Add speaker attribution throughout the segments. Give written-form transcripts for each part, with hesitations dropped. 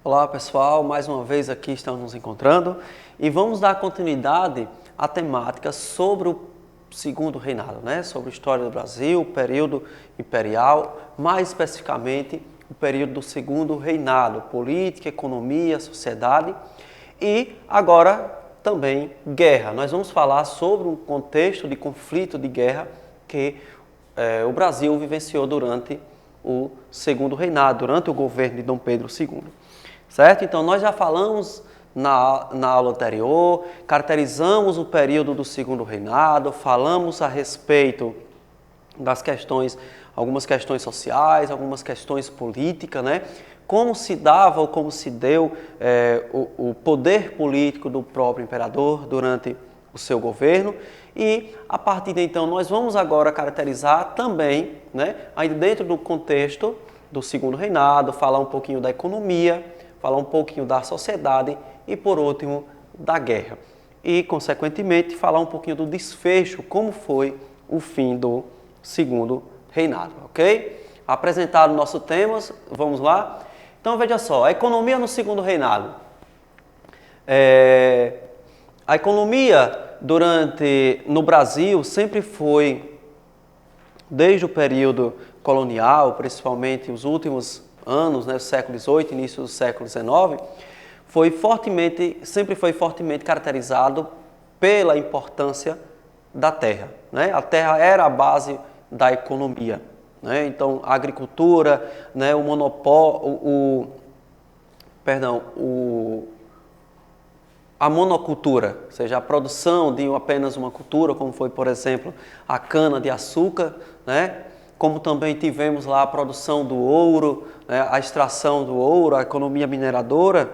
Speaker 1: Olá pessoal, mais uma vez aqui estamos nos encontrando e vamos dar continuidade à temática sobre o segundo reinado, sobre a história do Brasil, o período imperial, mais especificamente o período do segundo reinado, política, economia, sociedade e agora também guerra. Nós vamos falar sobre um contexto de conflito de guerra que o Brasil vivenciou durante o segundo reinado, durante o governo de Dom Pedro II. Certo? Então, nós já falamos na aula anterior, caracterizamos o período do segundo reinado, falamos a respeito das questões, algumas questões sociais, algumas questões políticas, como se dava ou como se deu o poder político do próprio imperador durante o seu governo. E, a partir de então, nós vamos agora caracterizar também, ainda dentro do contexto do segundo reinado, falar um pouquinho da economia, falar um pouquinho da sociedade e, por último, da guerra. E, consequentemente, falar um pouquinho do desfecho, como foi o fim do segundo reinado, ok? Apresentado o nosso tema, vamos lá? Então, veja só, a economia no segundo reinado. A economia no Brasil sempre foi, desde o período colonial, principalmente os últimos anos, século XVIII, início do século XIX, sempre foi fortemente caracterizado pela importância da terra. A terra era a base da economia. Então, a agricultura, o monopólio, a monocultura, ou seja, a produção de apenas uma cultura, como foi, por exemplo, a cana-de-açúcar, como também tivemos lá a produção do ouro, a extração do ouro, a economia mineradora.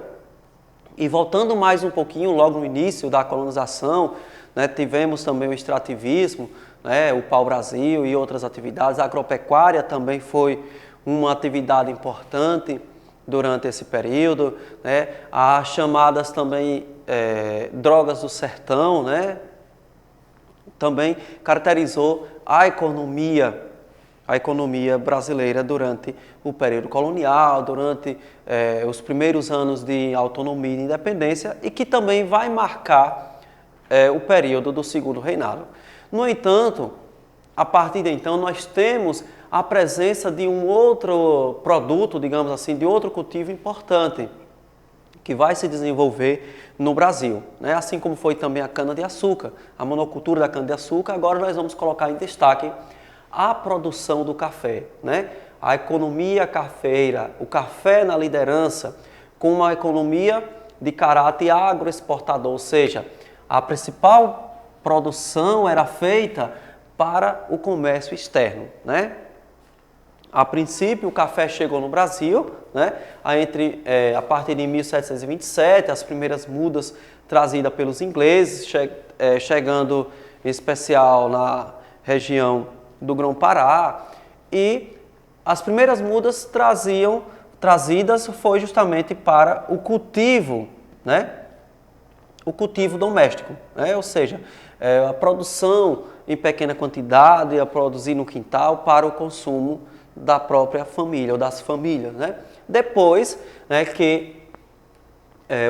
Speaker 1: E voltando mais um pouquinho, logo no início da colonização, tivemos também o extrativismo, o pau-brasil e outras atividades. A agropecuária também foi uma atividade importante durante esse período. As chamadas também drogas do sertão, também caracterizou a economia brasileira durante o período colonial, durante os primeiros anos de autonomia e independência e que também vai marcar o período do segundo reinado. No entanto, a partir de então, nós temos a presença de um outro produto, digamos assim, de outro cultivo importante que vai se desenvolver no Brasil, assim como foi também a cana-de-açúcar, a monocultura da cana-de-açúcar. Agora nós vamos colocar em destaque a produção do café, a economia cafeira, o café na liderança, com uma economia de caráter agroexportador, ou seja, a principal produção era feita para o comércio externo. A princípio, o café chegou no Brasil, a partir de 1727, as primeiras mudas trazidas pelos ingleses, chegando em especial na região do Grão-Pará, e as primeiras mudas trazidas foi justamente para o cultivo, o cultivo doméstico, ou seja, a produção em pequena quantidade, a produzir no quintal para o consumo da própria família ou das famílias. Depois que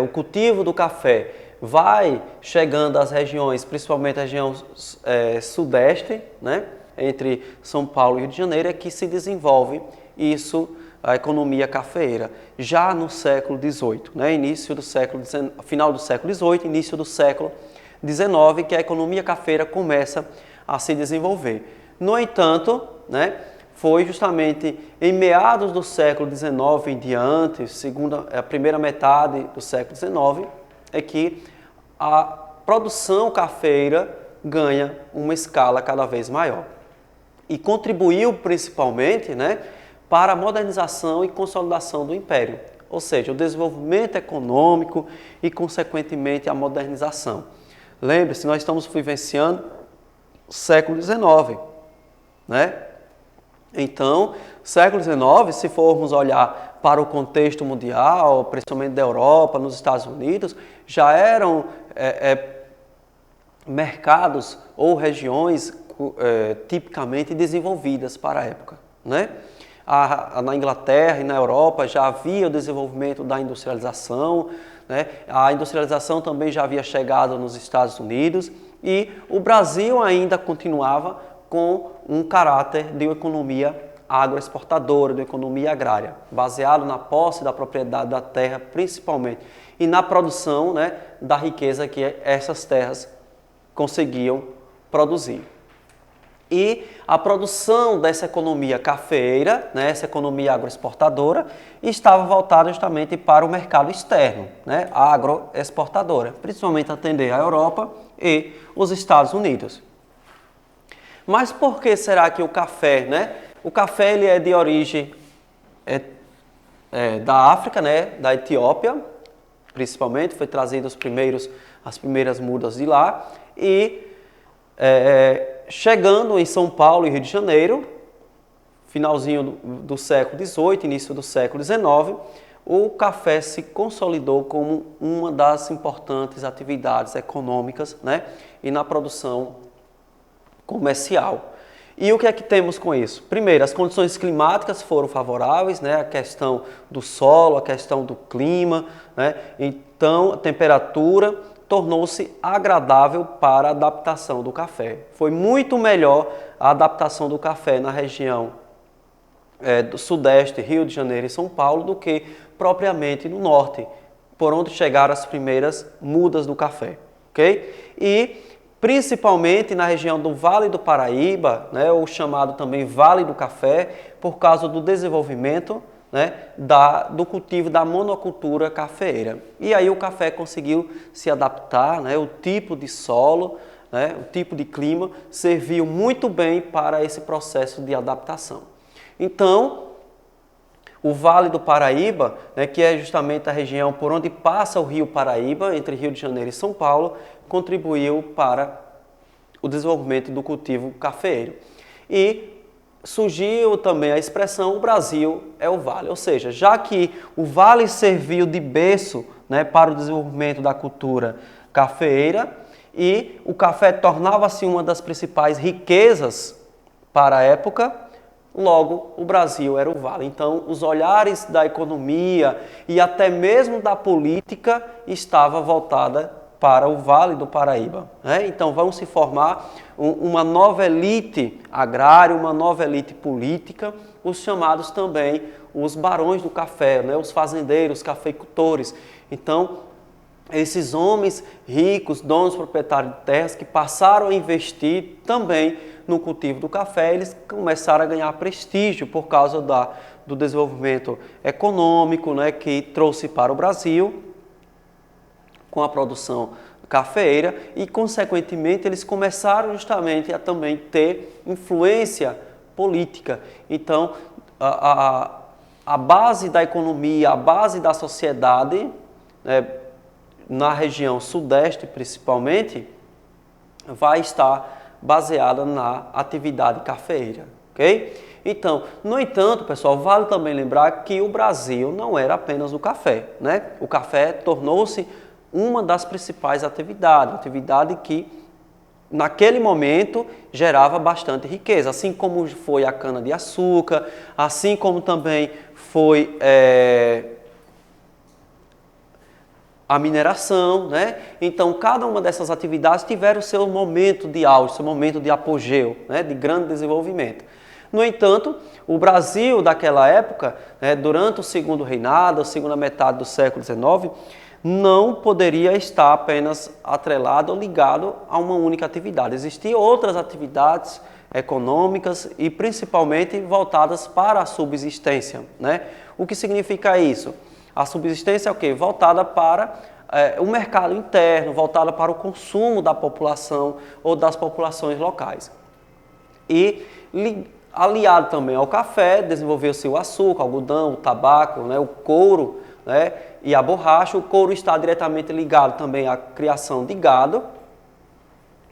Speaker 1: o cultivo do café vai chegando às regiões, principalmente a região sudeste, entre São Paulo e Rio de Janeiro, é que se desenvolve a economia cafeeira, já no século XVIII, final do século XVIII, início do século XIX, que a economia cafeeira começa a se desenvolver. No entanto, foi justamente em meados do século XIX em diante, a primeira metade do século XIX, é que a produção cafeira ganha uma escala cada vez maior. E contribuiu principalmente para a modernização e consolidação do Império, ou seja, o desenvolvimento econômico e, consequentemente, a modernização. Lembre-se, nós estamos vivenciando o século XIX, Então, século XIX, se formos olhar para o contexto mundial, principalmente da Europa, nos Estados Unidos, já eram mercados ou regiões tipicamente desenvolvidas para a época. Na Inglaterra e na Europa já havia o desenvolvimento da industrialização, né? A industrialização também já havia chegado nos Estados Unidos e o Brasil ainda continuava com um caráter de uma economia agroexportadora, de uma economia agrária, baseado na posse da propriedade da terra principalmente e na produção, né, da riqueza que essas terras conseguiam produzir. E a produção dessa economia cafeeira, né, essa economia agroexportadora, estava voltada justamente para o mercado externo, né, agroexportadora, principalmente atender a Europa e os Estados Unidos. Mas por que será que o café, né? O café ele é de origem da África, né, da Etiópia, principalmente, foi trazido as primeiras mudas de lá e chegando em São Paulo e Rio de Janeiro, finalzinho do século XVIII, início do século XIX, o café se consolidou como uma das importantes atividades econômicas, né, e na produção comercial. E o que é que temos com isso? Primeiro, as condições climáticas foram favoráveis, né, a questão do solo, a questão do clima, né, então a temperatura tornou-se agradável para a adaptação do café. Foi muito melhor a adaptação do café na região do Sudeste, Rio de Janeiro e São Paulo, do que propriamente no Norte, por onde chegaram as primeiras mudas do café. Okay? E principalmente na região do Vale do Paraíba, né, ou chamado também Vale do Café, por causa do desenvolvimento, né, do cultivo da monocultura cafeeira. E aí o café conseguiu se adaptar, né, o tipo de solo, né, o tipo de clima, serviu muito bem para esse processo de adaptação. Então, o Vale do Paraíba, né, que é justamente a região por onde passa o Rio Paraíba, entre Rio de Janeiro e São Paulo, contribuiu para o desenvolvimento do cultivo cafeeiro. E surgiu também a expressão o Brasil é o Vale, ou seja, já que o Vale serviu de berço, né, para o desenvolvimento da cultura cafeeira e o café tornava-se uma das principais riquezas para a época, logo o Brasil era o Vale. Então os olhares da economia e até mesmo da política estava voltada para o Vale do Paraíba, né? Então vão se formar uma nova elite agrária, uma nova elite política, os chamados também os barões do café, né? Os fazendeiros, cafeicultores. Então esses homens ricos, donos proprietários de terras que passaram a investir também no cultivo do café, eles começaram a ganhar prestígio por causa do desenvolvimento econômico, né, que trouxe para o Brasil com a produção cafeeira e, consequentemente, eles começaram justamente a também ter influência política. Então, a base da economia, a base da sociedade, né, na região sudeste principalmente, vai estar baseada na atividade cafeeira, ok? Então, no entanto, pessoal, vale também lembrar que o Brasil não era apenas o café, né? O café tornou-se uma das principais atividades, atividade que naquele momento gerava bastante riqueza, assim como foi a cana-de-açúcar, assim como também foi a mineração, né? Então, cada uma dessas atividades tiveram o seu momento de auge, seu momento de apogeu, né? De grande desenvolvimento. No entanto, o Brasil daquela época, né, durante o segundo reinado, a segunda metade do século XIX, não poderia estar apenas atrelado ou ligado a uma única atividade. Existiam outras atividades econômicas e principalmente voltadas para a subsistência, né? O que significa isso? A subsistência é o quê? Voltada para o mercado interno, voltada para o consumo da população ou das populações locais. E aliado também ao café, desenvolveu-se o açúcar, o algodão, o tabaco, né, o couro, né, e a borracha. O couro está diretamente ligado também à criação de gado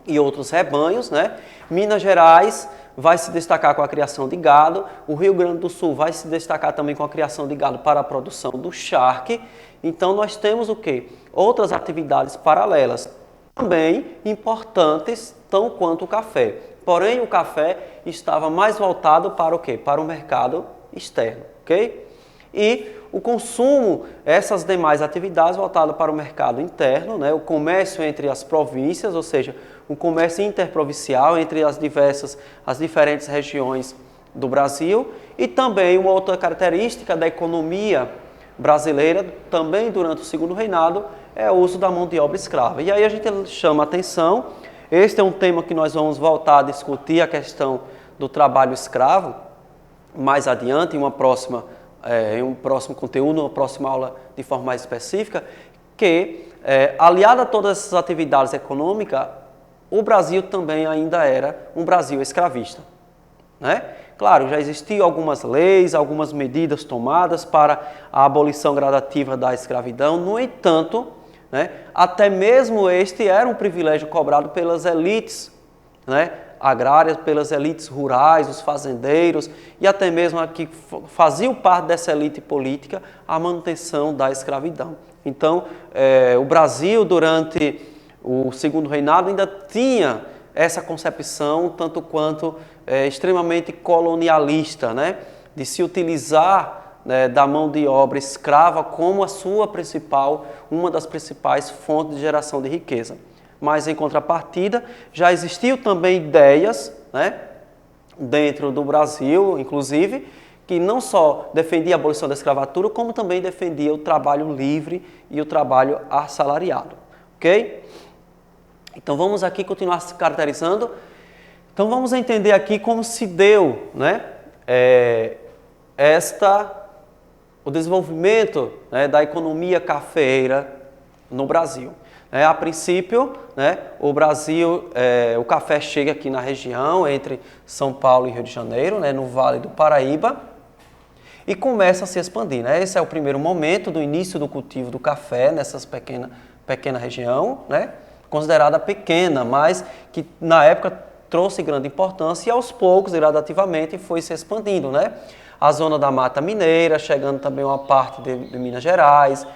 Speaker 1: e outros rebanhos, né? Minas Gerais vai se destacar com a criação de gado, o Rio Grande do Sul vai se destacar também com a criação de gado para a produção do charque. Então nós temos o quê? Outras atividades paralelas, também importantes, tão quanto o café. Porém, o café estava mais voltado para o quê? Para o mercado externo, ok? E o consumo, essas demais atividades voltadas para o mercado interno, né? O comércio entre as províncias, ou seja, o comércio interprovincial entre as diferentes regiões do Brasil, e também uma outra característica da economia brasileira, também durante o segundo reinado, é o uso da mão de obra escrava. E aí a gente chama a atenção, este é um tema que nós vamos voltar a discutir, a questão do trabalho escravo, mais adiante, em um próximo conteúdo, uma próxima aula de forma mais específica, que, aliado a todas essas atividades econômicas, o Brasil também ainda era um Brasil escravista, né? Claro, já existiam algumas leis, algumas medidas tomadas para a abolição gradativa da escravidão, no entanto, né, até mesmo este era um privilégio cobrado pelas elites, né, agrárias, pelas elites rurais, os fazendeiros, e até mesmo a que faziam parte dessa elite política, a manutenção da escravidão. Então, o Brasil, durante o segundo reinado, ainda tinha essa concepção, tanto quanto extremamente colonialista, né, de se utilizar, né, da mão de obra escrava como uma das principais fontes de geração de riqueza. Mas, em contrapartida, já existiam também ideias, né, dentro do Brasil, inclusive, que não só defendia a abolição da escravatura, como também defendia o trabalho livre e o trabalho assalariado. Ok? Então, vamos aqui continuar se caracterizando. Então, vamos entender aqui como se deu, né, o desenvolvimento, né, da economia cafeeira no Brasil. A princípio, né, o café chega aqui na região, entre São Paulo e Rio de Janeiro, né, no Vale do Paraíba, e começa a se expandir. Né? Esse é o primeiro momento do início do cultivo do café nessa pequena região, né, considerada pequena, mas que na época trouxe grande importância e aos poucos, gradativamente, foi se expandindo. Né? A zona da Mata Mineira, chegando também uma parte de Minas Gerais,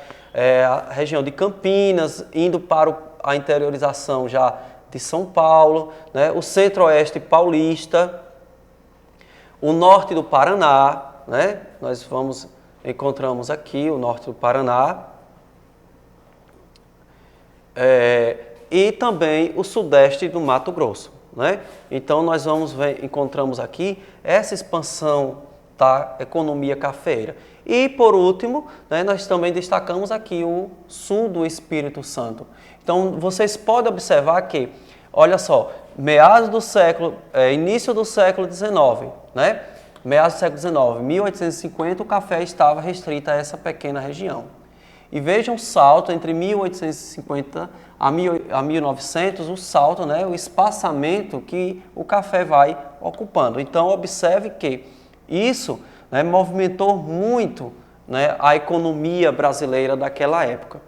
Speaker 1: a região de Campinas, indo para a interiorização já de São Paulo, né? O centro-oeste paulista, o norte do Paraná, né? Nós encontramos aqui o norte do Paraná, e também o sudeste do Mato Grosso, né? Então nós encontramos aqui essa expansão da economia cafeeira. E, por último, né, nós também destacamos aqui o sul do Espírito Santo. Então, vocês podem observar que, olha só, início do século XIX, né? Meados do século XIX, 1850, o café estava restrito a essa pequena região. E vejam o salto entre 1850 a 1900, o salto, né, o espaçamento que o café vai ocupando. Então, observe que isso, né, movimentou muito, né, a economia brasileira daquela época.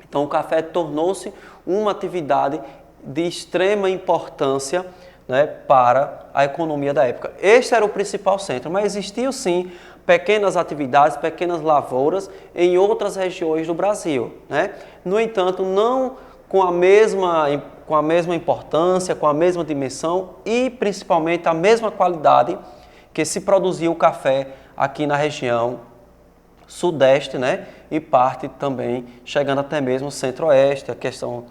Speaker 1: Então, o café tornou-se uma atividade de extrema importância, né, para a economia da época. Este era o principal centro, mas existiam sim pequenas atividades, pequenas lavouras em outras regiões do Brasil. Né? No entanto, não com a mesma importância, com a mesma dimensão e principalmente a mesma qualidade que se produzia o café aqui na região sudeste, né? E parte também chegando até mesmo o centro-oeste, a questão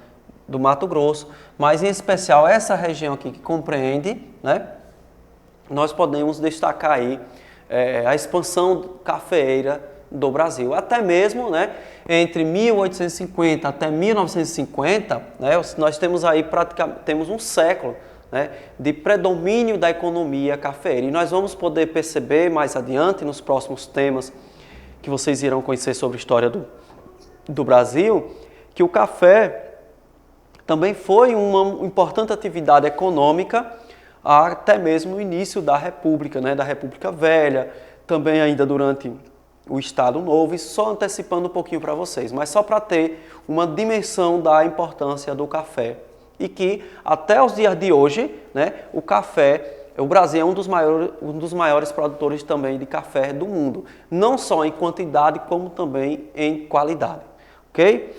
Speaker 1: do Mato Grosso, mas em especial essa região aqui que compreende, né? Nós podemos destacar aí a expansão cafeeira do Brasil, até mesmo, né, entre 1850 até 1950, né, nós temos aí temos um século, né, de predomínio da economia cafeeira. E nós vamos poder perceber mais adiante, nos próximos temas que vocês irão conhecer sobre a história do Brasil, que o café também foi uma importante atividade econômica até mesmo no início da República, né, da República Velha, também ainda durante o Estado Novo, e só antecipando um pouquinho para vocês, mas só para ter uma dimensão da importância do café. E que até os dias de hoje, né, o Brasil é um dos maiores produtores também de café do mundo, não só em quantidade, como também em qualidade, ok?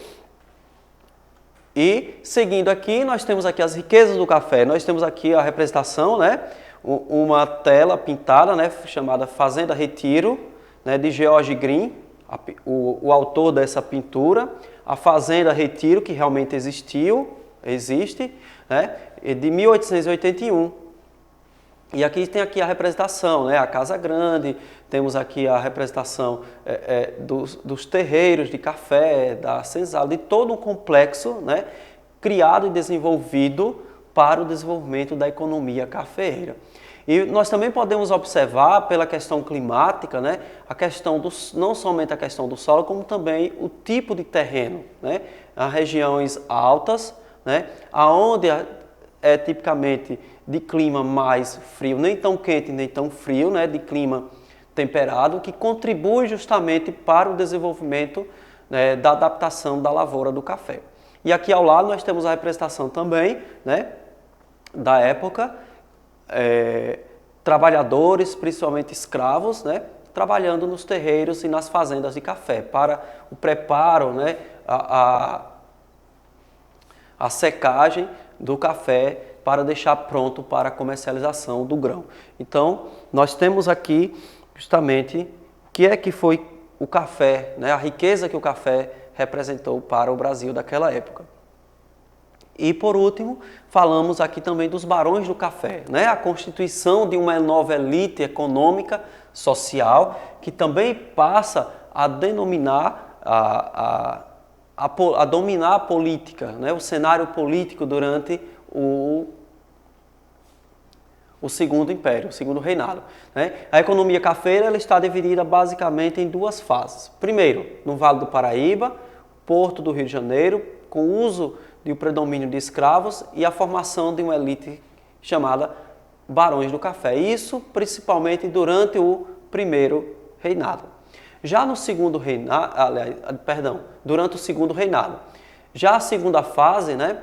Speaker 1: E seguindo aqui, nós temos aqui as riquezas do café, nós temos aqui a representação, né, uma tela pintada, né, chamada Fazenda Retiro, né, de George Green, o autor dessa pintura. A Fazenda Retiro, que realmente existe, né, de 1881. E aqui tem aqui a representação, né, a Casa Grande, temos aqui a representação dos terreiros de café, da senzala, de todo um complexo, né, criado e desenvolvido para o desenvolvimento da economia cafeeira. E nós também podemos observar, pela questão climática, né, a questão não somente a questão do solo, como também o tipo de terreno, né, as regiões altas, né, aonde é tipicamente de clima mais frio, nem tão quente nem tão frio, né, de clima temperado, que contribui justamente para o desenvolvimento, né, da adaptação da lavoura do café. E aqui ao lado nós temos a representação também, né, da época, trabalhadores, principalmente escravos, né, trabalhando nos terreiros e nas fazendas de café, para o preparo, né, a secagem do café para deixar pronto para a comercialização do grão. Então, nós temos aqui justamente o que é que foi o café, né, a riqueza que o café representou para o Brasil daquela época. E, por último, falamos aqui também dos barões do café, né? A constituição de uma nova elite econômica, social, que também passa a denominar, a dominar a política, né? O cenário político durante o Segundo Império, o Segundo Reinado, né? A economia cafeira ela está dividida basicamente em duas fases. Primeiro, no Vale do Paraíba, Porto do Rio de Janeiro, com o uso e o predomínio de escravos e a formação de uma elite chamada Barões do Café. Isso principalmente durante o Primeiro Reinado. Já no Segundo Reinado, durante o Segundo Reinado. Já a segunda fase, né,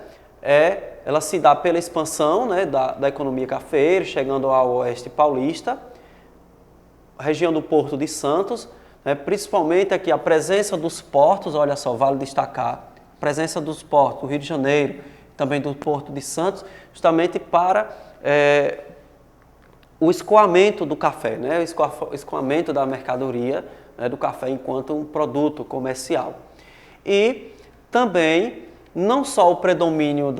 Speaker 1: ela se dá pela expansão, né, da economia cafeira, chegando ao oeste paulista, a região do Porto de Santos, né, principalmente aqui a presença dos portos, olha só, vale destacar, presença dos portos do Rio de Janeiro, também do Porto de Santos, justamente para o escoamento do café, né? O escoamento da mercadoria, né, do café enquanto um produto comercial. E também, não só o predomínio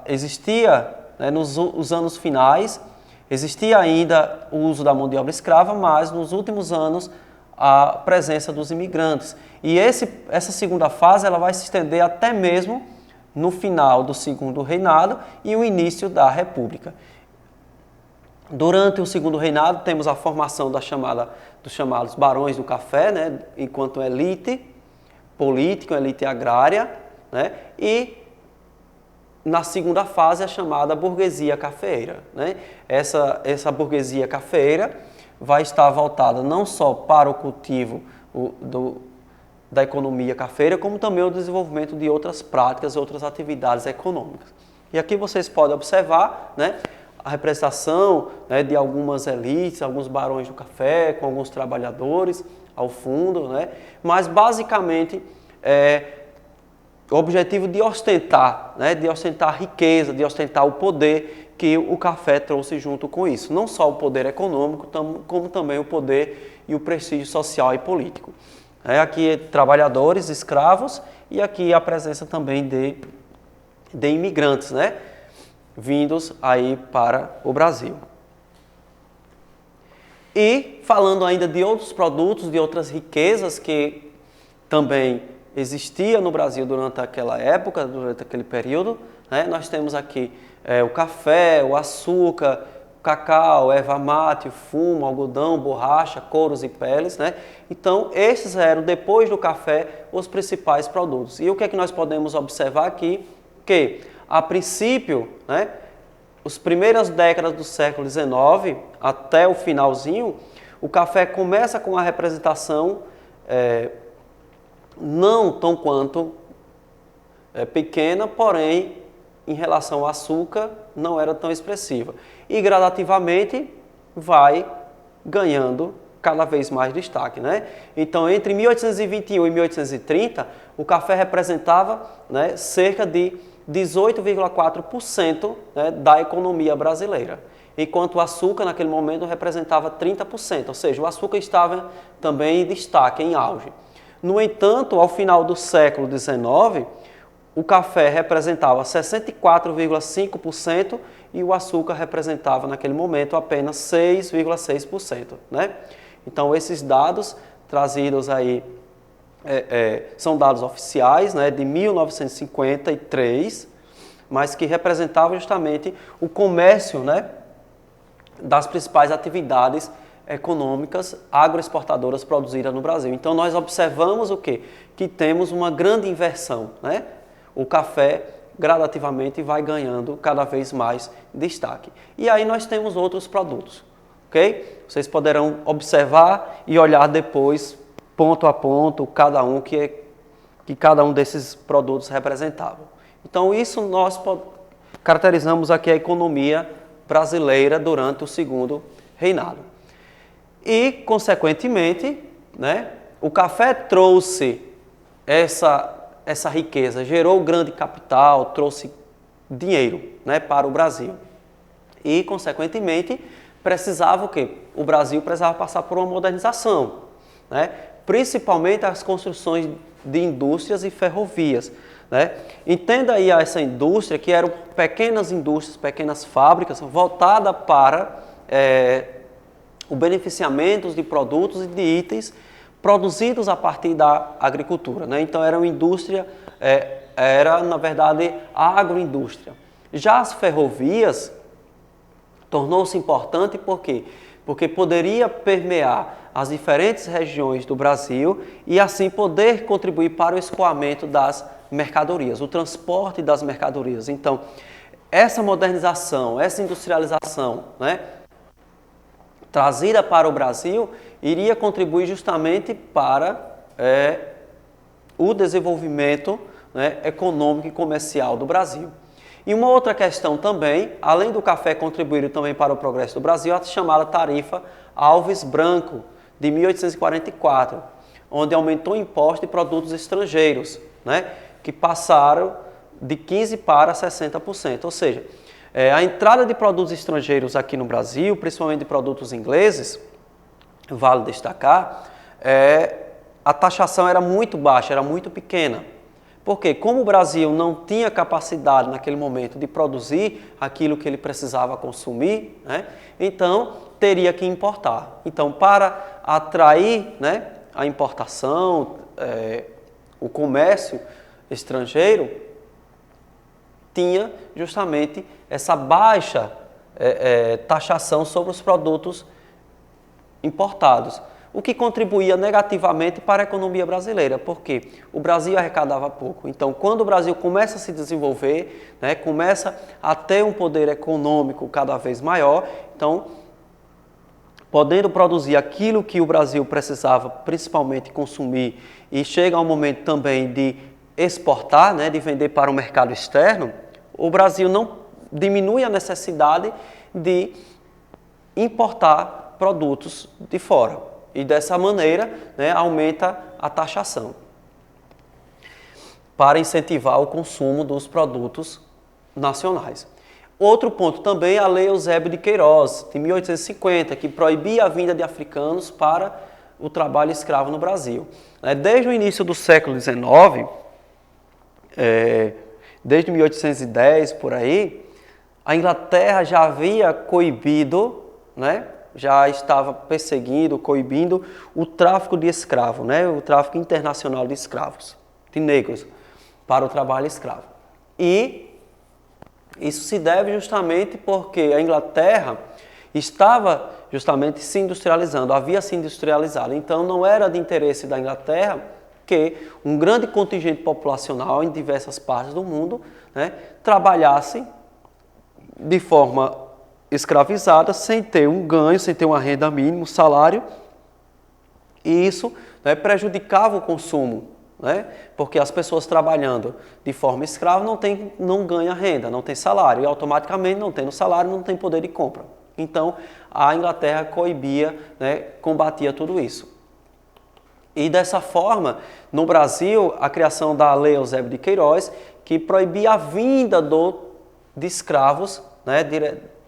Speaker 1: existia, né, nos anos finais, existia ainda o uso da mão de obra escrava, mas nos últimos anos a presença dos imigrantes. E essa segunda fase ela vai se estender até mesmo no final do Segundo Reinado e o início da República. Durante o Segundo Reinado temos a formação dos chamados Barões do Café, né, enquanto elite política, elite agrária, né, e na segunda fase a chamada burguesia cafeeira, né. Essa burguesia cafeeira vai estar voltada não só para o cultivo da economia cafeira, como também o desenvolvimento de outras práticas, outras atividades econômicas. E aqui vocês podem observar, né, a representação, né, de algumas elites, alguns barões do café, com alguns trabalhadores ao fundo, né, mas basicamente o objetivo de ostentar, né, de ostentar a riqueza, de ostentar o poder que o café trouxe junto com isso. Não só o poder econômico, como também o poder e o prestígio social e político. Aqui trabalhadores, escravos e aqui a presença também de imigrantes, né, vindos aí para o Brasil. E falando ainda de outros produtos, de outras riquezas que também existia no Brasil durante aquela época, durante aquele período, né, nós temos aqui o café, o açúcar, cacau, erva mate, fumo, algodão, borracha, couros e peles, né? Então, esses eram, depois do café, os principais produtos. E o que é que nós podemos observar aqui? Que, a princípio, né, as primeiras décadas do século XIX, até o finalzinho, o café começa com a representação não tão quanto pequena, porém, em relação ao açúcar, não era tão expressiva. E gradativamente vai ganhando cada vez mais destaque, né? Então, entre 1821 e 1830, o café representava, né, cerca de 18,4%, né, da economia brasileira. enquanto o açúcar naquele momento representava 30%, ou seja, o açúcar estava também em destaque, em auge. No entanto, ao final do século XIX, o café representava 64,5% e o açúcar representava naquele momento apenas 6,6%, né? Então esses dados trazidos aí são dados oficiais, né, de 1953, mas que representavam justamente o comércio, né, das principais atividades econômicas agroexportadoras produzidas no Brasil. Então nós observamos o quê? Que temos uma grande inversão, né? O café gradativamente vai ganhando cada vez mais destaque. E aí nós temos outros produtos, ok? Vocês poderão observar e olhar depois, ponto a ponto, cada um que cada um desses produtos representavam. Então isso nós caracterizamos aqui a economia brasileira durante o segundo reinado. E, consequentemente, né, o café trouxe essa riqueza, gerou grande capital, trouxe dinheiro, né, para o Brasil. E, consequentemente, precisava o quê? O Brasil precisava passar por uma modernização, né, principalmente as construções de indústrias e ferrovias. Né? Entenda aí essa indústria, que eram pequenas indústrias, pequenas fábricas, voltadas para o beneficiamento de produtos e de itens produzidos a partir da agricultura. Né? Então era uma indústria, era na verdade a agroindústria. Já as ferrovias tornou-se importante por quê? Porque poderia permear as diferentes regiões do Brasil e assim poder contribuir para o escoamento das mercadorias, o transporte das mercadorias. Então, essa modernização, essa industrialização, né, trazida para o Brasil, iria contribuir justamente para o desenvolvimento, né, econômico e comercial do Brasil. E uma outra questão também, além do café contribuir também para o progresso do Brasil, a chamada tarifa Alves Branco, de 1844, onde aumentou o imposto de produtos estrangeiros, né, que passaram de 15% para 60%. Ou seja, a entrada de produtos estrangeiros aqui no Brasil, principalmente de produtos ingleses, vale destacar, a taxação era muito baixa, era muito pequena. Porque como o Brasil não tinha capacidade naquele momento de produzir aquilo que ele precisava consumir, né, então teria que importar. Então, para atrair, né, a importação, o comércio estrangeiro, tinha justamente essa baixa taxação sobre os produtos importados, o que contribuía negativamente para a economia brasileira, porque o Brasil arrecadava pouco. Então, quando o Brasil começa a se desenvolver, né, começa a ter um poder econômico cada vez maior, então, podendo produzir aquilo que o Brasil precisava, principalmente consumir, e chega ao momento também de exportar, né, de vender para o mercado externo, o Brasil não diminui a necessidade de importar produtos de fora. E dessa maneira, né, aumenta a taxação para incentivar o consumo dos produtos nacionais. Outro ponto também é a Lei Eusébio de Queiroz, de 1850, que proibia a vinda de africanos para o trabalho escravo no Brasil. Desde o início do século XIX, desde 1810 por aí, a Inglaterra já havia coibido, né, já estava perseguindo, coibindo o tráfico de escravos, né, o tráfico internacional de escravos, de negros, para o trabalho escravo. E isso se deve justamente porque a Inglaterra estava justamente se industrializando, havia se industrializado. Então não era de interesse da Inglaterra que um grande contingente populacional em diversas partes do mundo, né, trabalhasse de forma escravizada, sem ter um ganho, sem ter uma renda mínima, um salário, e isso, né, prejudicava o consumo, né, porque as pessoas trabalhando de forma escrava não ganham renda, não tem salário, e automaticamente não tendo salário, não tem poder de compra. Então, a Inglaterra coibia, né, combatia tudo isso. E dessa forma, no Brasil, a criação da Lei Eusébio de Queiroz, que proibia a vinda de escravos, né,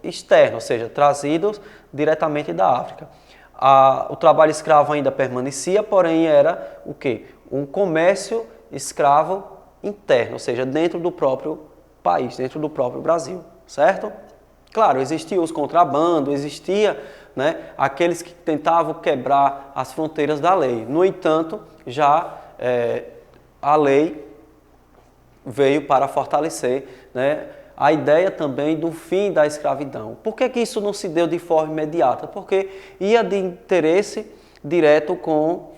Speaker 1: externo, ou seja, trazidos diretamente da África. O trabalho escravo ainda permanecia, porém era o quê? Um comércio escravo interno, ou seja, dentro do próprio país, dentro do próprio Brasil, certo? Claro, existiam os contrabandos, existia, né, aqueles que tentavam quebrar as fronteiras da lei. No entanto, já a lei veio para fortalecer, né, a ideia também do fim da escravidão. Por que isso não se deu de forma imediata? Porque ia de interesse direto com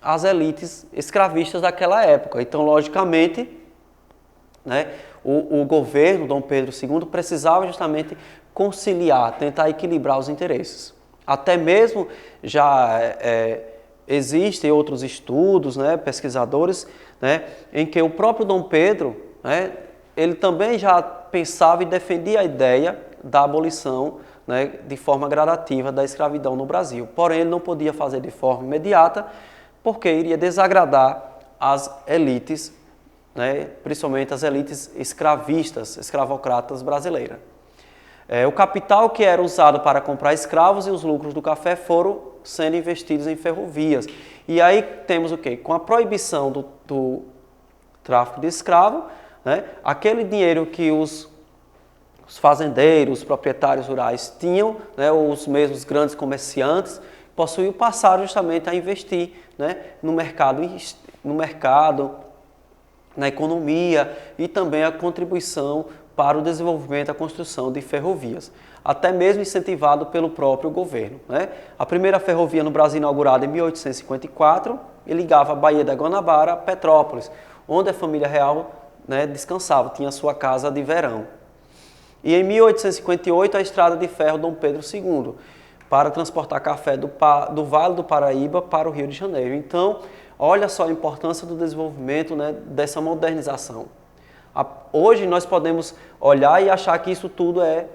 Speaker 1: as elites escravistas daquela época. Então, logicamente, né, o governo, Dom Pedro II, precisava justamente conciliar, tentar equilibrar os interesses. Até mesmo já existem outros estudos, né, pesquisadores, né, em que o próprio Dom Pedro, né, ele também já pensava e defendia a ideia da abolição, né, de forma gradativa da escravidão no Brasil. Porém, ele não podia fazer de forma imediata, porque iria desagradar as elites, né, principalmente as elites escravistas, escravocratas brasileiras. O capital que era usado para comprar escravos e os lucros do café foram sendo investidos em ferrovias. E aí temos o quê? Com a proibição do tráfico de escravo, né, aquele dinheiro que os fazendeiros, os proprietários rurais tinham, né, ou os mesmos grandes comerciantes, possuíam, passaram justamente a investir, né, no mercado, na economia e também a contribuição para o desenvolvimento e a construção de ferrovias, até mesmo incentivado pelo próprio governo, né? A primeira ferrovia no Brasil, inaugurada em 1854, ligava a Baía da Guanabara a Petrópolis, onde a família real, né, descansava, tinha sua casa de verão. E em 1858, a estrada de ferro Dom Pedro II, para transportar café do Vale do Paraíba para o Rio de Janeiro. Então, olha só a importância do desenvolvimento, né, dessa modernização. Hoje nós podemos olhar e achar que isso tudo é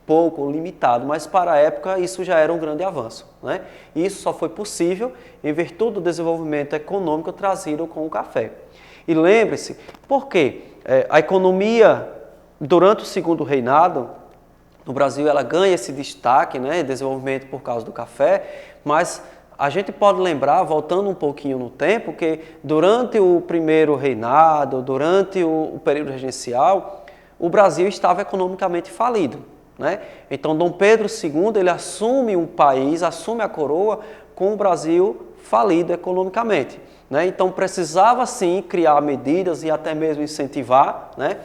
Speaker 1: pouco, limitado, mas para a época isso já era um grande avanço, né? E isso só foi possível em virtude do desenvolvimento econômico trazido com o café. E lembre-se, por quê? A economia, durante o segundo reinado, no Brasil, ela ganha esse destaque, né, desenvolvimento por causa do café, mas a gente pode lembrar, voltando um pouquinho no tempo, que durante o primeiro reinado, durante o período regencial, o Brasil estava economicamente falido, né? Então, Dom Pedro II, ele assume um país, assume a coroa com o Brasil falido economicamente, né? Então, precisava sim criar medidas e até mesmo incentivar, né,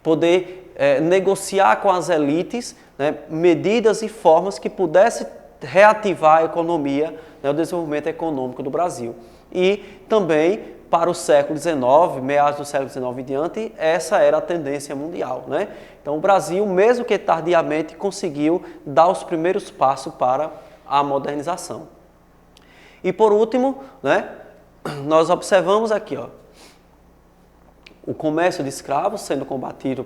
Speaker 1: poder negociar com as elites, né, medidas e formas que pudessem reativar a economia, né, o desenvolvimento econômico do Brasil. E também para o século XIX, meados do século XIX em diante, essa era a tendência mundial, né? Então o Brasil, mesmo que tardiamente, conseguiu dar os primeiros passos para a modernização. E por último, né, nós observamos aqui, ó, o comércio de escravos sendo combatido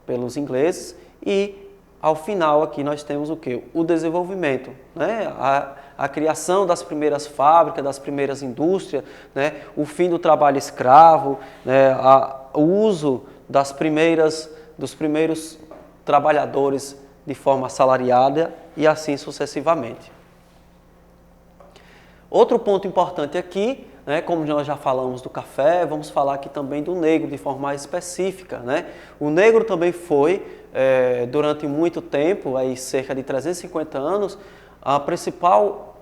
Speaker 1: pelos ingleses e ao final aqui nós temos o quê? O desenvolvimento, né? A criação das primeiras fábricas, das primeiras indústrias, né? O fim do trabalho escravo, né? O uso dos primeiros trabalhadores de forma assalariada e assim sucessivamente. Outro ponto importante aqui, né, como nós já falamos do café, vamos falar aqui também do negro de forma mais específica, né? O negro também foi, durante muito tempo, aí cerca de 350 anos, a principal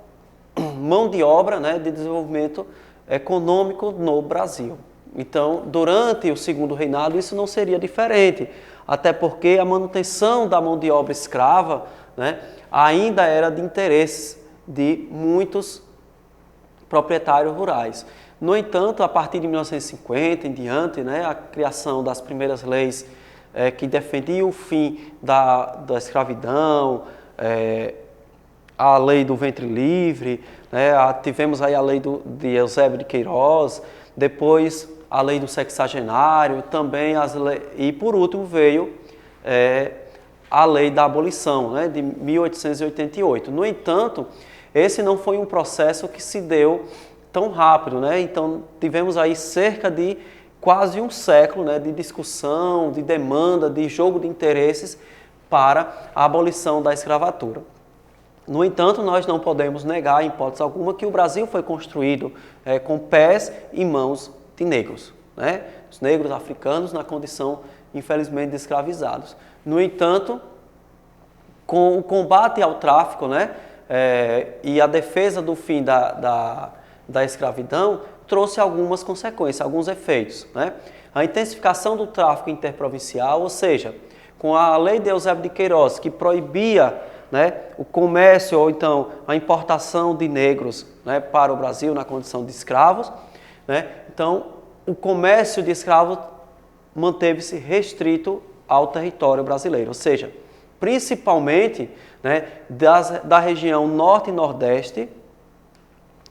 Speaker 1: mão de obra, né, de desenvolvimento econômico no Brasil. Então, durante o segundo reinado, isso não seria diferente, até porque a manutenção da mão de obra escrava, né, ainda era de interesse de muitos proprietários rurais. No entanto, a partir de 1950 em diante, né, a criação das primeiras leis que defendiam o fim da escravidão, a lei do ventre livre, né, tivemos aí a lei de Eusébio de Queiroz, depois a lei do sexagenário, também e por último veio a lei da abolição, né, de 1888. No entanto, esse não foi um processo que se deu tão rápido, né? Então tivemos aí cerca de quase um século, né, de discussão, de demanda, de jogo de interesses para a abolição da escravatura. No entanto, nós não podemos negar, em hipótese alguma, que o Brasil foi construído com pés e mãos de negros, né? Os negros africanos na condição, infelizmente, de escravizados. No entanto, com o combate ao tráfico, né, e a defesa do fim da escravidão, trouxe algumas consequências, alguns efeitos, né? A intensificação do tráfico interprovincial, ou seja, com a lei de Eusébio de Queiroz, que proibia, né, o comércio ou então a importação de negros, né, para o Brasil na condição de escravos, né? Então, o comércio de escravos manteve-se restrito ao território brasileiro, ou seja, principalmente, né, da região norte e nordeste.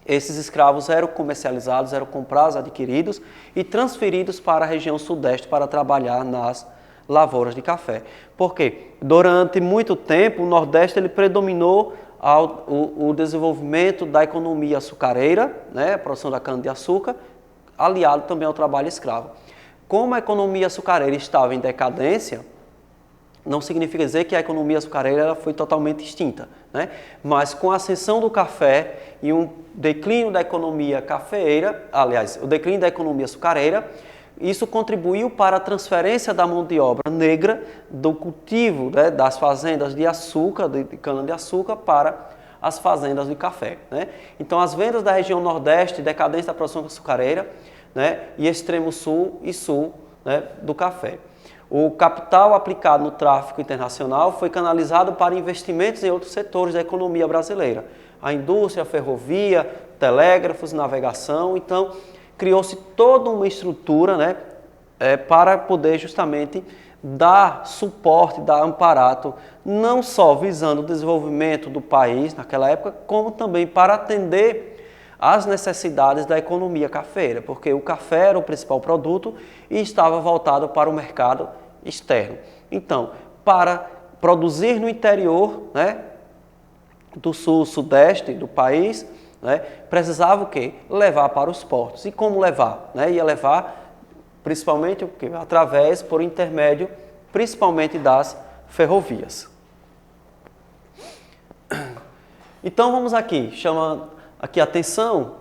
Speaker 1: Esses escravos eram comercializados, eram comprados, adquiridos e transferidos para a região sudeste para trabalhar nas lavouras de café. Por quê? Durante muito tempo, o Nordeste ele predominou o desenvolvimento da economia açucareira, né, a produção da cana-de-açúcar, aliado também ao trabalho escravo. Como a economia açucareira estava em decadência, não significa dizer que a economia açucareira ela foi totalmente extinta, né? Mas com a ascensão do café e um declínio da economia cafeeira, aliás, o declínio da economia açucareira, isso contribuiu para a transferência da mão de obra negra do cultivo, né, das fazendas de açúcar, de cana-de-açúcar, para as fazendas de café, né? Então, as vendas da região Nordeste, decadência da produção açucareira, né, e extremo sul e sul, né, do café. O capital aplicado no tráfico internacional foi canalizado para investimentos em outros setores da economia brasileira. A indústria, a ferrovia, telégrafos, navegação. Então, criou-se toda uma estrutura, né, para poder justamente dar suporte, dar amparato, não só visando o desenvolvimento do país naquela época, como também para atender às necessidades da economia cafeeira, porque o café era o principal produto e estava voltado para o mercado externo. Então, para produzir no interior, né, do sul, sudeste do país, né, precisava o quê? Levar para os portos. E como levar? Né? Ia levar principalmente o quê? Através, por intermédio, principalmente das ferrovias. Então vamos aqui, chama aqui a atenção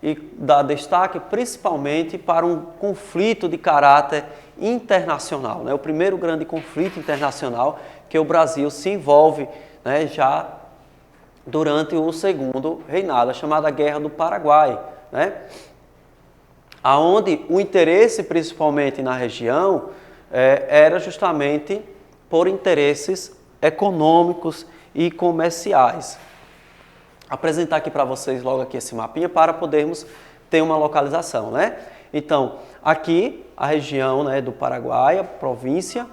Speaker 1: e dá destaque principalmente para um conflito de caráter internacional, né? O primeiro grande conflito internacional que o Brasil se envolve, né, já durante o segundo reinado, a chamada Guerra do Paraguai, né? Aonde o interesse principalmente na região era justamente por interesses econômicos e comerciais. Apresentar aqui para vocês logo aqui esse mapinha para podermos ter uma localização, né? Então, aqui a região, né, do Paraguai, a província,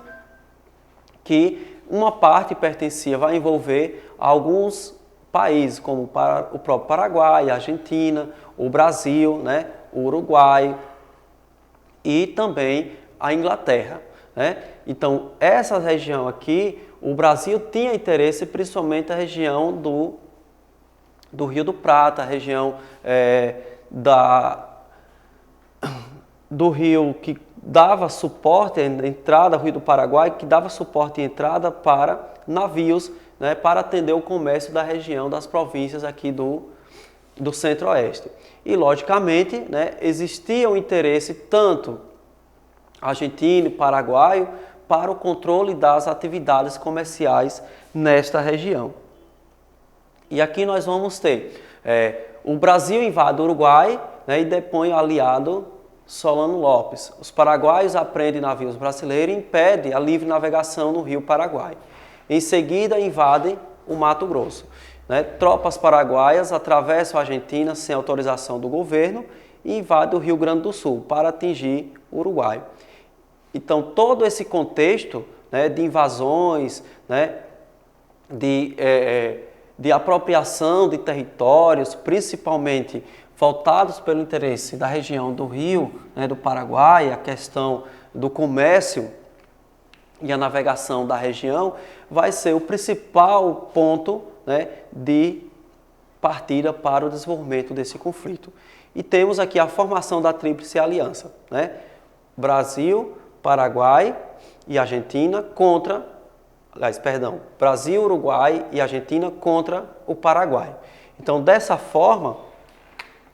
Speaker 1: que uma parte pertencia, vai envolver alguns países, como o próprio Paraguai, a Argentina, o Brasil, né, o Uruguai e também a Inglaterra, né? Então, essa região aqui, o Brasil tinha interesse principalmente a região do Rio do Prata, a região do rio que dava suporte à entrada, o Rio do Paraguai, que dava suporte e entrada para navios, né, para atender o comércio da região das províncias aqui do Centro-Oeste. E, logicamente, né, existia um interesse tanto argentino e paraguaio para o controle das atividades comerciais nesta região. E aqui nós vamos ter o Brasil invade o Uruguai, né, e depõe o aliado Solano Lopes. Os paraguaios apreendem navios brasileiros e impedem a livre navegação no Rio Paraguai. Em seguida, invadem o Mato Grosso. Né? Tropas paraguaias atravessam a Argentina sem autorização do governo e invadem o Rio Grande do Sul para atingir o Uruguai. Então, todo esse contexto, né, de invasões, né, de apropriação de territórios, principalmente voltados pelo interesse da região do Rio, né, do Paraguai, a questão do comércio e a navegação da região, vai ser o principal ponto, né, de partida para o desenvolvimento desse conflito. E temos aqui a formação da Tríplice Aliança, né? Brasil, Paraguai e Argentina contra Brasil, Uruguai e Argentina contra o Paraguai. Então, dessa forma,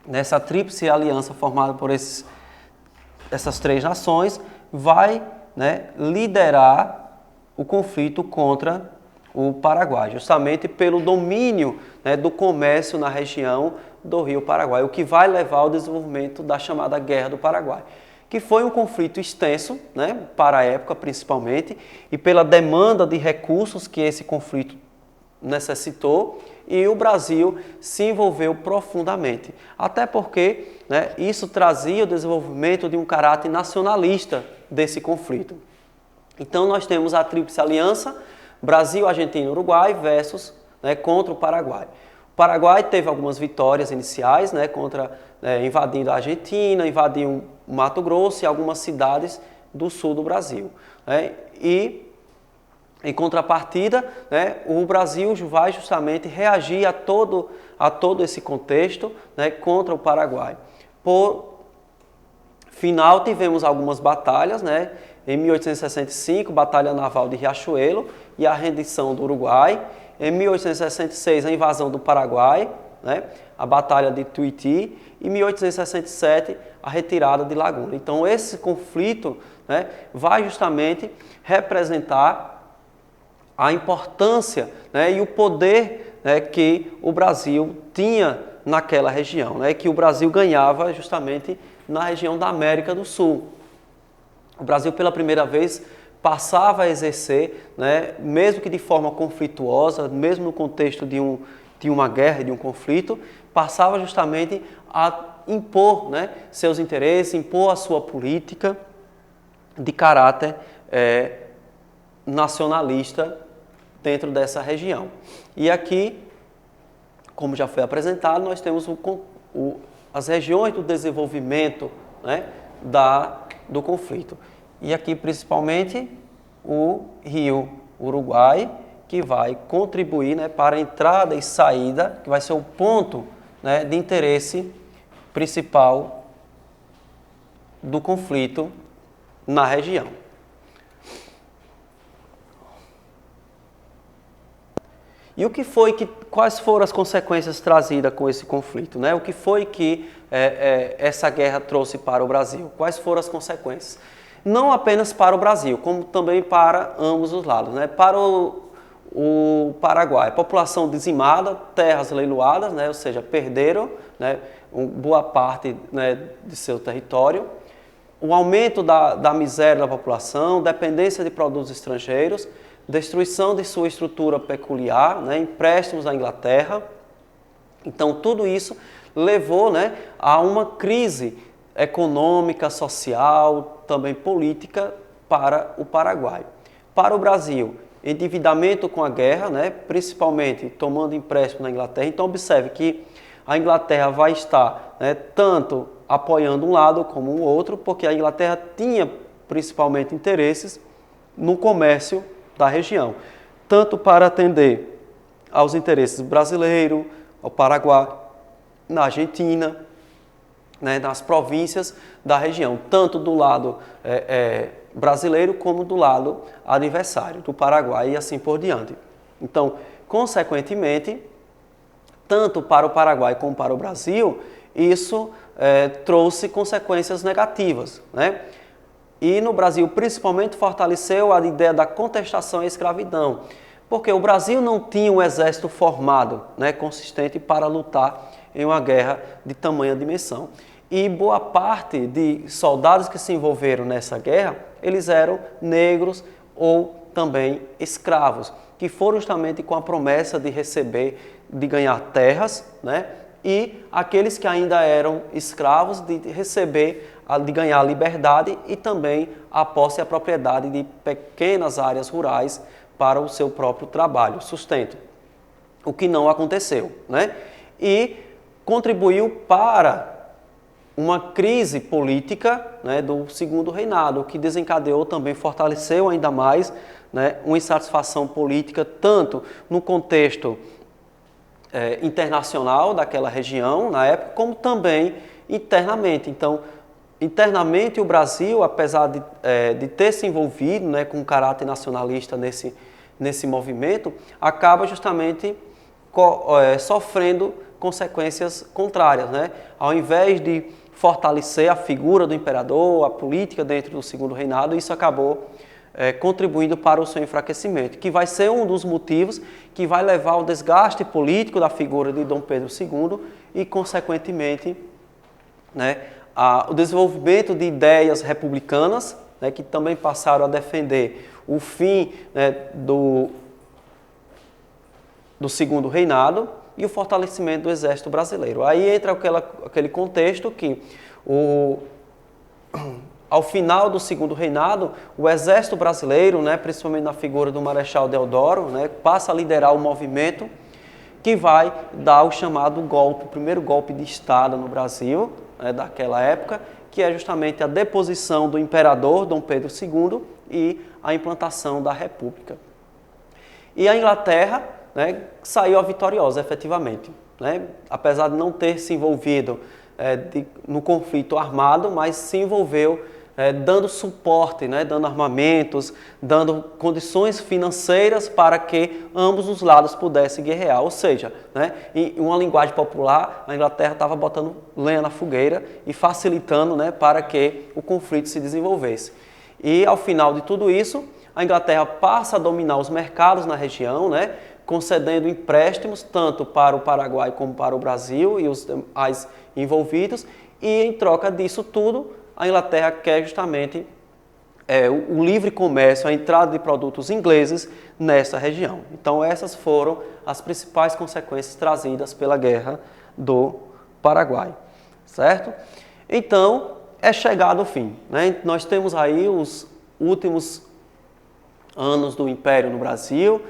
Speaker 1: nessa tríplice aliança formada por essas três nações, vai, né, liderar o conflito contra o Paraguai, justamente pelo domínio, né, do comércio na região do Rio Paraguai, o que vai levar ao desenvolvimento da chamada Guerra do Paraguai, que foi um conflito extenso, né, para a época principalmente, e pela demanda de recursos que esse conflito necessitou, e o Brasil se envolveu profundamente, até porque, né, isso trazia o desenvolvimento de um caráter nacionalista desse conflito. Então nós temos a Tríplice Aliança, Brasil, Argentina e Uruguai versus, né, contra o Paraguai. O Paraguai teve algumas vitórias iniciais, né, invadindo a Argentina, invadindo o Mato Grosso e algumas cidades do sul do Brasil, né, e em contrapartida, né, o Brasil vai justamente reagir a todo esse contexto, né, contra o Paraguai. Por final, tivemos algumas batalhas, né, em 1865, Batalha Naval de Riachuelo e a rendição do Uruguai. Em 1866, a invasão do Paraguai, né, a Batalha de Tuiuti. E em 1867, a retirada de Laguna. Então, esse conflito, né, vai justamente representar a importância, né, e o poder, né, que o Brasil tinha naquela região, né, que o Brasil ganhava justamente na região da América do Sul. O Brasil, pela primeira vez, passava a exercer, né, mesmo que de forma conflituosa, mesmo no contexto de uma guerra, de um conflito, passava justamente a impor, né, seus interesses, impor a sua política de caráter nacionalista dentro dessa região. E aqui, como já foi apresentado, nós temos as regiões do desenvolvimento, né, do conflito. E aqui, principalmente, o Rio Uruguai, que vai contribuir, né, para a entrada e saída, que vai ser o ponto, né, de interesse principal do conflito na região. E quais foram as consequências trazidas com esse conflito, né? O que foi que essa guerra trouxe para o Brasil? Quais foram as consequências? Não apenas para o Brasil, como também para ambos os lados, né? Para o Paraguai, população dizimada, terras leiloadas, né? Ou seja, perderam, né, boa parte, né, de seu território. O aumento da miséria da população, dependência de produtos estrangeiros, destruição de sua estrutura peculiar, né, empréstimos à Inglaterra. Então, tudo isso levou, né, a uma crise econômica, social, também política para o Paraguai. Para o Brasil, endividamento com a guerra, né, principalmente tomando empréstimo na Inglaterra. Então, observe que a Inglaterra vai estar, né, tanto apoiando um lado como o outro, porque a Inglaterra tinha principalmente interesses no comércio da região, tanto para atender aos interesses brasileiros, ao Paraguai, na Argentina, né, nas províncias da região, tanto do lado brasileiro como do lado adversário, do Paraguai e assim por diante. Então, consequentemente, tanto para o Paraguai como para o Brasil, isso trouxe consequências negativas, né? E no Brasil, principalmente, fortaleceu a ideia da contestação à escravidão, porque o Brasil não tinha um exército formado, né, consistente para lutar em uma guerra de tamanha dimensão. E boa parte de soldados que se envolveram nessa guerra, eles eram negros ou também escravos, que foram justamente com a promessa de de ganhar terras, né, e aqueles que ainda eram escravos de de ganhar liberdade e também a posse e a propriedade de pequenas áreas rurais para o seu próprio trabalho, sustento, o que não aconteceu, né? E contribuiu para uma crise política, né, do Segundo Reinado, o que desencadeou também, fortaleceu ainda mais, né, uma insatisfação política, tanto no contexto internacional daquela região, na época, como também internamente. Então, internamente o Brasil, apesar de ter se envolvido, né, com um caráter nacionalista nesse movimento, acaba justamente sofrendo consequências contrárias, né? Ao invés de fortalecer a figura do imperador, a política dentro do segundo reinado, isso acabou contribuindo para o seu enfraquecimento, que vai ser um dos motivos que vai levar ao desgaste político da figura de Dom Pedro II e, consequentemente, né, o desenvolvimento de ideias republicanas, né, que também passaram a defender o fim, né, do segundo reinado e o fortalecimento do exército brasileiro. Aí entra aquele contexto que ao final do segundo reinado, o exército brasileiro, né, principalmente na figura do Marechal Deodoro, né, passa a liderar o movimento que vai dar o chamado golpe, o primeiro golpe de Estado no Brasil, né, daquela época, que é justamente a deposição do imperador Dom Pedro II e a implantação da República. E a Inglaterra, né, saiu a vitoriosa, efetivamente, né, apesar de não ter se envolvido no conflito armado, mas se envolveu dando suporte, né, dando armamentos, dando condições financeiras para que ambos os lados pudessem guerrear. Ou seja, né, em uma linguagem popular, a Inglaterra estava botando lenha na fogueira e facilitando, né, para que o conflito se desenvolvesse. E ao final de tudo isso, a Inglaterra passa a dominar os mercados na região, né, concedendo empréstimos tanto para o Paraguai como para o Brasil e os demais envolvidos, e em troca disso tudo, a Inglaterra quer justamente o livre comércio, a entrada de produtos ingleses nessa região. Então essas foram as principais consequências trazidas pela Guerra do Paraguai, certo? Então é chegado o fim, né? Nós temos aí os últimos anos do Império no Brasil,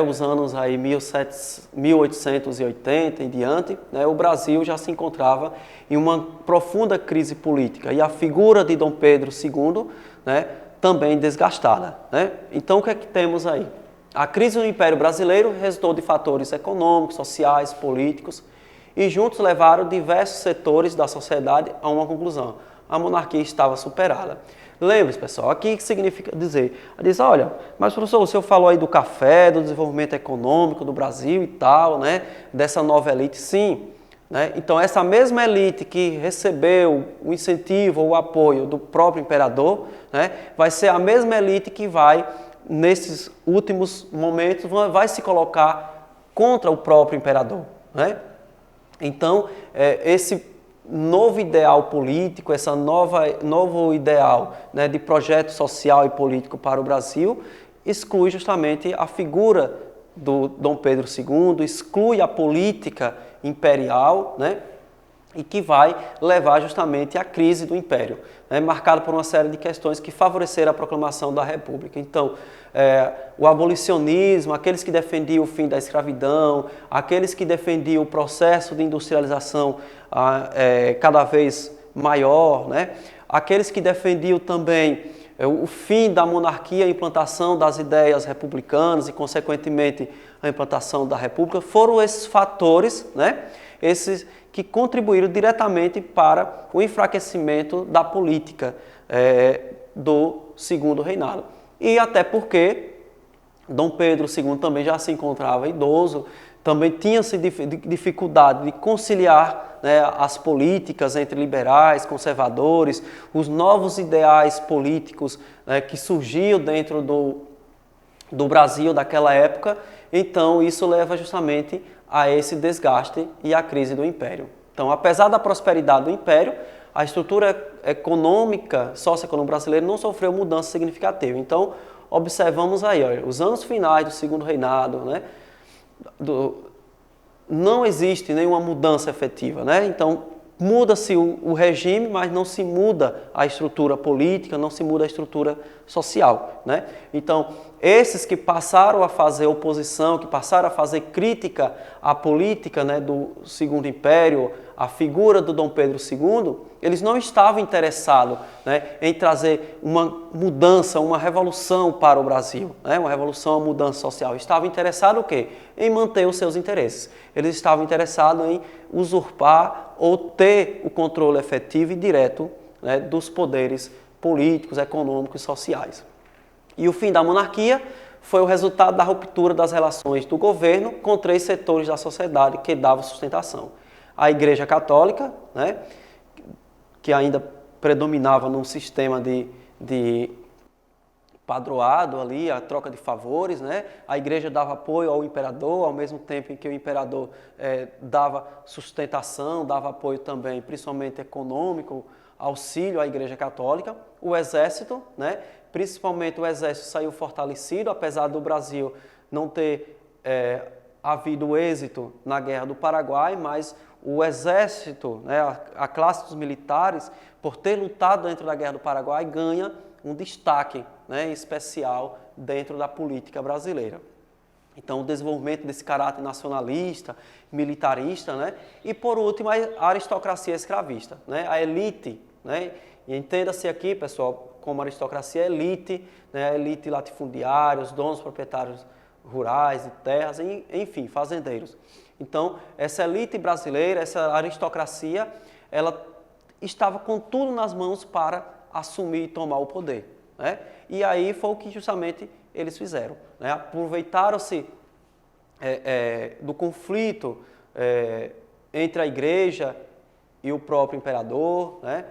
Speaker 1: os anos aí 1880 em diante, né, o Brasil já se encontrava em uma profunda crise política e a figura de Dom Pedro II, né, também desgastada, né? Então o que é que temos aí? A crise do Império Brasileiro resultou de fatores econômicos, sociais, políticos e juntos levaram diversos setores da sociedade a uma conclusão: a monarquia estava superada. Lembre-se, pessoal, aqui que significa dizer, olha, mas professor, o senhor falou aí do café, do desenvolvimento econômico do Brasil e tal, né, dessa nova elite, sim, né? Então essa mesma elite que recebeu o incentivo ou o apoio do próprio imperador, né, vai ser a mesma elite que vai, nesses últimos momentos, vai se colocar contra o próprio imperador, né? Então, esse novo ideal político, esse novo ideal, né, de projeto social e político para o Brasil, exclui justamente a figura do Dom Pedro II, exclui a política imperial, né, e que vai levar justamente à crise do Império, né, marcado por uma série de questões que favoreceram a proclamação da República. Então, o abolicionismo, aqueles que defendiam o fim da escravidão, aqueles que defendiam o processo de industrialização cada vez maior, né, aqueles que defendiam também o fim da monarquia, a implantação das ideias republicanas e, consequentemente, a implantação da República, foram esses fatores, né, esses que contribuíram diretamente para o enfraquecimento da política do segundo reinado. E até porque Dom Pedro II também já se encontrava idoso, também tinha-se dificuldade de conciliar, né, as políticas entre liberais, conservadores, os novos ideais políticos, né, que surgiam dentro do Brasil daquela época. Então isso leva justamente a esse desgaste e à crise do Império. Então, apesar da prosperidade do Império, a estrutura econômica, socioeconômica brasileira não sofreu mudança significativa. Então, observamos aí, olha, os anos finais do segundo reinado, né, não existe nenhuma mudança efetiva, né? Então, muda-se o regime, mas não se muda a estrutura política, não se muda a estrutura social, né? Então, esses que passaram a fazer oposição, que passaram a fazer crítica à política, né, do Segundo Império, à figura do Dom Pedro II, eles não estavam interessados, né, em trazer uma mudança, uma revolução para o Brasil, né, uma revolução, uma mudança social. Estavam interessados o quê? Em manter os seus interesses. Eles estavam interessados em usurpar ou ter o controle efetivo e direto, né, dos poderes políticos, econômicos e sociais. E o fim da monarquia foi o resultado da ruptura das relações do governo com 3 setores da sociedade que davam sustentação. A Igreja Católica, né, que ainda predominava num sistema de padroado ali, a troca de favores, né? A igreja dava apoio ao imperador, ao mesmo tempo em que o imperador dava sustentação, dava apoio também, principalmente econômico, auxílio à Igreja Católica. O exército, né? Principalmente o exército saiu fortalecido, apesar do Brasil não ter havido êxito na Guerra do Paraguai, mas o exército, né, a classe dos militares, por ter lutado dentro da Guerra do Paraguai, ganha um destaque, né, especial dentro da política brasileira. Então, o desenvolvimento desse caráter nacionalista, militarista, né, e por último, a aristocracia escravista, né, a elite, né, e entenda-se aqui, pessoal, como aristocracia, elite, né, a elite latifundiária, os donos proprietários rurais de terras, enfim, fazendeiros. Então, essa elite brasileira, essa aristocracia, ela estava com tudo nas mãos para assumir e tomar o poder, né? E aí foi o que justamente eles fizeram, né? Aproveitaram-se do conflito entre a igreja e o próprio imperador, né?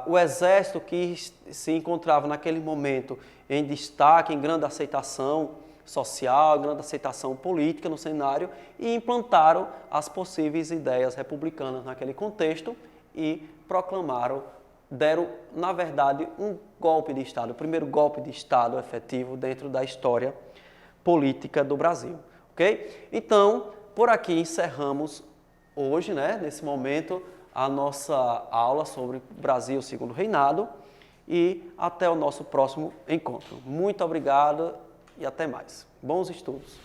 Speaker 1: O exército que se encontrava naquele momento em destaque, em grande aceitação social, grande aceitação política no cenário, e implantaram as possíveis ideias republicanas naquele contexto e proclamaram, deram, na verdade, um golpe de Estado, o primeiro golpe de Estado efetivo dentro da história política do Brasil, ok? Então, por aqui encerramos hoje, né, nesse momento, a nossa aula sobre Brasil segundo reinado, e até o nosso próximo encontro. Muito obrigado e até mais. Bons estudos!